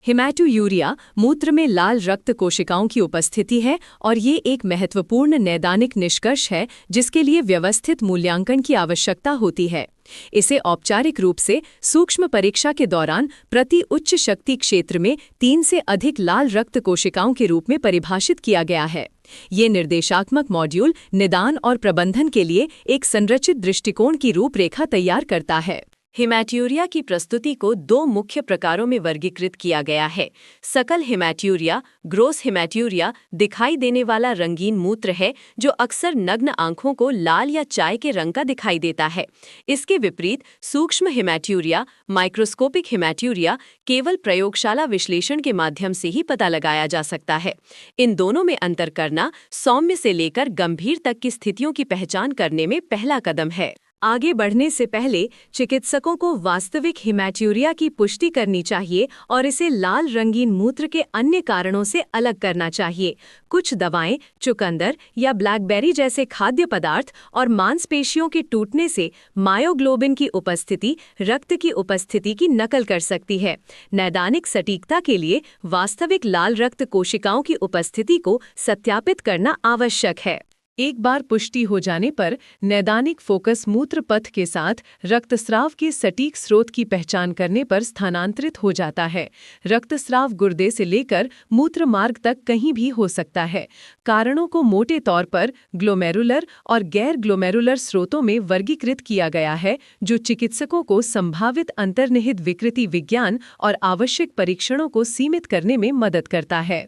हिमैटोयूरिया मूत्र में लाल रक्त कोशिकाओं की उपस्थिति है और ये एक महत्वपूर्ण नैदानिक निष्कर्ष है जिसके लिए व्यवस्थित मूल्यांकन की आवश्यकता होती है। इसे औपचारिक रूप से सूक्ष्म परीक्षा के दौरान प्रति उच्च शक्ति क्षेत्र में 3 से अधिक लाल रक्त कोशिकाओं के रूप में परिभाषित किया गया है। ये निर्देशात्मक मॉड्यूल निदान और प्रबंधन के लिए एक संरचित दृष्टिकोण की रूपरेखा तैयार करता है। हिमैटोयूरिया की प्रस्तुति को 2 मुख्य प्रकारों में वर्गीकृत किया गया है। सकल हिमैटोयूरिया, ग्रोस हिमैटोयूरिया दिखाई देने वाला रंगीन मूत्र है जो अक्सर नग्न आंखों को लाल या चाय के रंग का दिखाई देता है। इसके विपरीत सूक्ष्म हिमैटोयूरिया, माइक्रोस्कोपिक हिमैटोयूरिया केवल प्रयोगशाला विश्लेषण के माध्यम से ही पता लगाया जा सकता है। इन दोनों में अंतर करना सौम्य से लेकर गंभीर तक की स्थितियों की पहचान करने में पहला कदम है। आगे बढ़ने से पहले चिकित्सकों को वास्तविक हिमैटोयूरिया की पुष्टि करनी चाहिए और इसे लाल रंगीन मूत्र के अन्य कारणों से अलग करना चाहिए। कुछ दवाएं चुकंदर या ब्लैकबेरी जैसे खाद्य पदार्थ और मांसपेशियों के टूटने से मायोग्लोबिन की उपस्थिति रक्त की उपस्थिति की नकल कर सकती है। नैदानिक सटीकता के लिए वास्तविक लाल रक्त कोशिकाओं की उपस्थिति को सत्यापित करना आवश्यक है। एक बार पुष्टि हो जाने पर नैदानिक फोकस मूत्र पथ के साथ रक्तस्राव के सटीक स्रोत की पहचान करने पर स्थानांतरित हो जाता है। रक्तस्राव गुर्दे से लेकर मूत्र मार्ग तक कहीं भी हो सकता है। कारणों को मोटे तौर पर ग्लोमेरुलर और गैर ग्लोमेरुलर स्रोतों में वर्गीकृत किया गया है, जो चिकित्सकों को संभावित अंतर्निहित विकृति विज्ञान और आवश्यक परीक्षणों को सीमित करने में मदद करता है।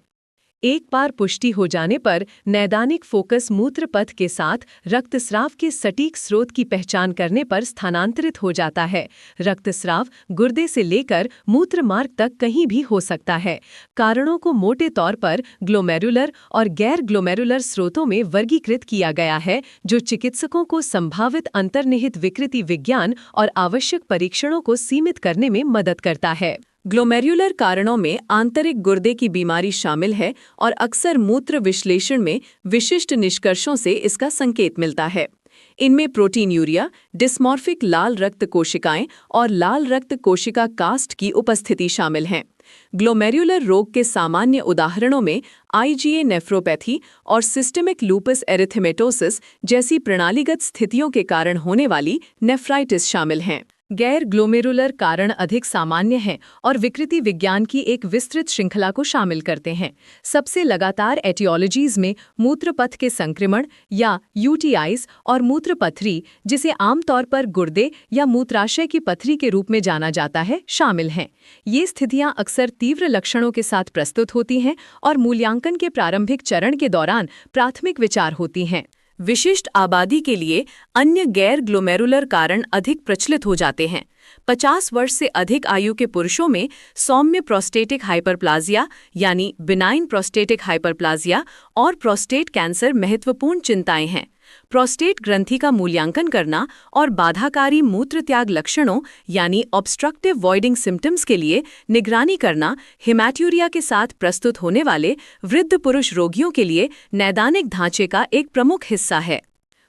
एक बार पुष्टि हो जाने पर नैदानिक फोकस मूत्र पथ के साथ रक्तस्राव के सटीक स्रोत की पहचान करने पर स्थानांतरित हो जाता है। रक्तस्राव गुर्दे से लेकर मूत्र मार्ग तक कहीं भी हो सकता है। कारणों को मोटे तौर पर ग्लोमेरुलर और गैर ग्लोमेरुलर स्रोतों में वर्गीकृत किया गया है, जो चिकित्सकों को संभावित अंतर्निहित विकृति विज्ञान और आवश्यक परीक्षणों को सीमित करने में मदद करता है। ग्लोमेरुलर कारणों में आंतरिक गुर्दे की बीमारी शामिल है और अक्सर मूत्र विश्लेषण में विशिष्ट निष्कर्षों से इसका संकेत मिलता है। इनमें प्रोटीनयूरिया, डिस्मॉर्फिक लाल रक्त कोशिकाएं और लाल रक्त कोशिका कास्ट की उपस्थिति शामिल हैं। ग्लोमेरुलर रोग के सामान्य उदाहरणों में IgA नेफ्रोपैथी और सिस्टेमिक लूपस एरिथेमेटोसिस जैसी प्रणालीगत स्थितियों के कारण होने वाली नेफ्राइटिस शामिल हैं। गैर ग्लोमेरुलर कारण अधिक सामान्य हैं और विकृति विज्ञान की एक विस्तृत श्रृंखला को शामिल करते हैं। सबसे लगातार एटियोलॉजीज में मूत्रपथ के संक्रमण या UTIs और मूत्रपथरी, जिसे आमतौर पर गुर्दे या मूत्राशय की पथरी के रूप में जाना जाता है, शामिल हैं। ये स्थितियां अक्सर तीव्र लक्षणों के साथ प्रस्तुत होती हैं और मूल्यांकन के प्रारंभिक चरण के दौरान प्राथमिक विचार होती हैं। विशिष्ट आबादी के लिए अन्य गैर ग्लोमेरुलर कारण अधिक प्रचलित हो जाते हैं। 50 वर्ष से अधिक आयु के पुरुषों में सौम्य प्रोस्टेटिक हाइपरप्लाजिया यानी बिनाइन प्रोस्टेटिक हाइपरप्लाजिया और प्रोस्टेट कैंसर महत्वपूर्ण चिंताएं हैं। प्रोस्टेट ग्रंथि का मूल्यांकन करना और बाधाकारी मूत्रत्याग लक्षणों यानी ऑब्स्ट्रक्टिव वॉइडिंग सिम्टम्स के लिए निगरानी करना हिमैटोयूरिया के साथ प्रस्तुत होने वाले वृद्ध पुरुष रोगियों के लिए नैदानिक ढांचे का एक प्रमुख हिस्सा है।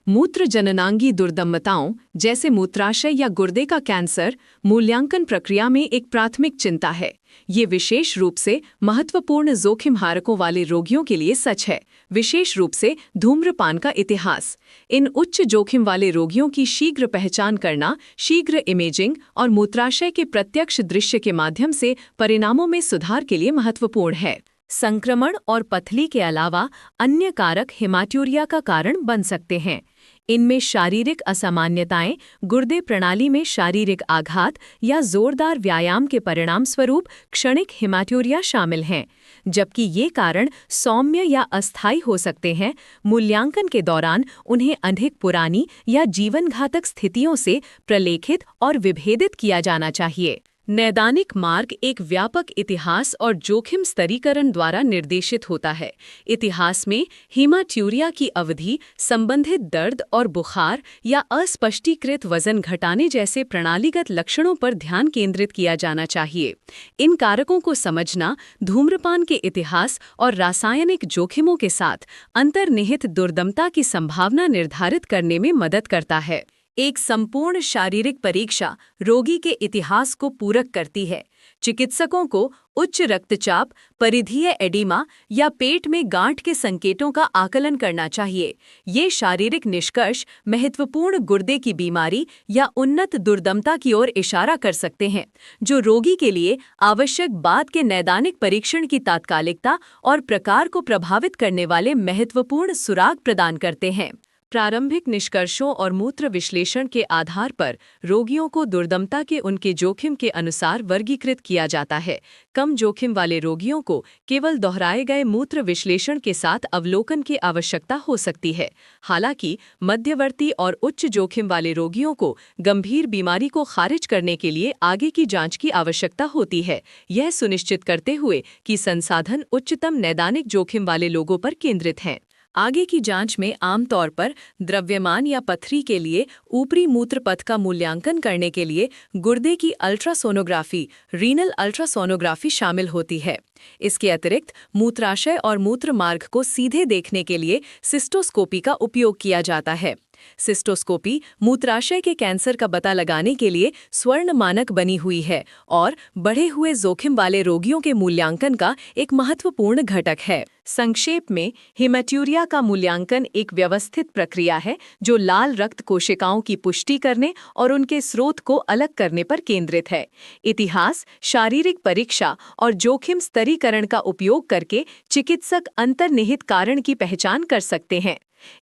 मूत्र जननांगी दुर्दम्मताओं जैसे मूत्राशय या गुर्दे का कैंसर मूल्यांकन प्रक्रिया में एक प्राथमिक चिंता है। ये विशेष रूप से महत्वपूर्ण जोखिम हारकों वाले रोगियों के लिए सच है, विशेष रूप से धूम्रपान का इतिहास। इन उच्च जोखिम वाले रोगियों की शीघ्र पहचान करना शीघ्र इमेजिंग और मूत्राशय के प्रत्यक्ष दृश्य के माध्यम से परिणामों में सुधार के लिए महत्वपूर्ण है। संक्रमण और पथली के अलावा अन्य कारक हिमैटोयूरिया का कारण बन सकते हैं। इनमें शारीरिक असामान्यताएं, गुर्दे प्रणाली में शारीरिक आघात या जोरदार व्यायाम के परिणाम स्वरूप क्षणिक हिमैटोयूरिया शामिल हैं। जबकि ये कारण सौम्य या अस्थायी हो सकते हैं, मूल्यांकन के दौरान उन्हें अधिक पुरानी या जीवनघातक स्थितियों से प्रलेखित और विभेदित किया जाना चाहिए। नैदानिक मार्ग एक व्यापक इतिहास और जोखिम स्तरीकरण द्वारा निर्देशित होता है। इतिहास में हिमैटोयूरिया की अवधि, संबंधित दर्द और बुखार या अस्पष्टीकृत वजन घटाने जैसे प्रणालीगत लक्षणों पर ध्यान केंद्रित किया जाना चाहिए। इन कारकों को समझना धूम्रपान के इतिहास और रासायनिक जोखिमों के साथ अंतर्निहित दुर्दमता की संभावना निर्धारित करने में मदद करता है। एक संपूर्ण शारीरिक परीक्षा रोगी के इतिहास को पूरक करती है। चिकित्सकों को उच्च रक्तचाप, परिधीय एडिमा या पेट में गांठ के संकेतों का आकलन करना चाहिए। ये शारीरिक निष्कर्ष महत्वपूर्ण गुर्दे की बीमारी या उन्नत दुर्दमता की ओर इशारा कर सकते हैं, जो रोगी के लिए आवश्यक बाद के नैदानिक परीक्षण की तात्कालिकता और प्रकार को प्रभावित करने वाले महत्वपूर्ण सुराग प्रदान करते हैं। प्रारंभिक निष्कर्षों और मूत्र विश्लेषण के आधार पर रोगियों को दुर्दमता के उनके जोखिम के अनुसार वर्गीकृत किया जाता है। कम जोखिम वाले रोगियों को केवल दोहराए गए मूत्र विश्लेषण के साथ अवलोकन की आवश्यकता हो सकती है। हालांकि मध्यवर्ती और उच्च जोखिम वाले रोगियों को गंभीर बीमारी को खारिज करने के लिए आगे की जांच की आवश्यकता होती है, यह सुनिश्चित करते हुए कि संसाधन उच्चतम नैदानिक जोखिम वाले लोगों पर केंद्रित हैं। आगे की जांच में आमतौर पर द्रव्यमान या पथरी के लिए ऊपरी मूत्र पथ का मूल्यांकन करने के लिए गुर्दे की अल्ट्रासोनोग्राफी, रीनल अल्ट्रासोनोग्राफी शामिल होती है। इसके अतिरिक्त मूत्राशय और मूत्र मार्ग को सीधे देखने के लिए सिस्टोस्कोपी का उपयोग किया जाता है। सिस्टोस्कोपी मूत्राशय के कैंसर का पता लगाने के लिए स्वर्ण मानक बनी हुई है और बढ़े हुए जोखिम वाले रोगियों के मूल्यांकन का एक महत्वपूर्ण घटक है। संक्षेप में, हेमेट्यूरिया का मूल्यांकन एक व्यवस्थित प्रक्रिया है जो लाल रक्त कोशिकाओं की पुष्टि करने और उनके स्रोत को अलग करने पर केंद्रित है। इतिहास, शारीरिक परीक्षा और जोखिम स्तरीकरण का उपयोग करके चिकित्सक अंतर्निहित कारण की पहचान कर सकते हैं।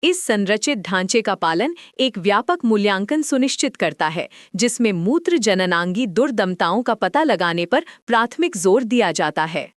इस संरचित ढांचे का पालन एक व्यापक मूल्यांकन सुनिश्चित करता है, जिसमें मूत्र जननांगी दुर्दमताओं का पता लगाने पर प्राथमिक जोर दिया जाता है।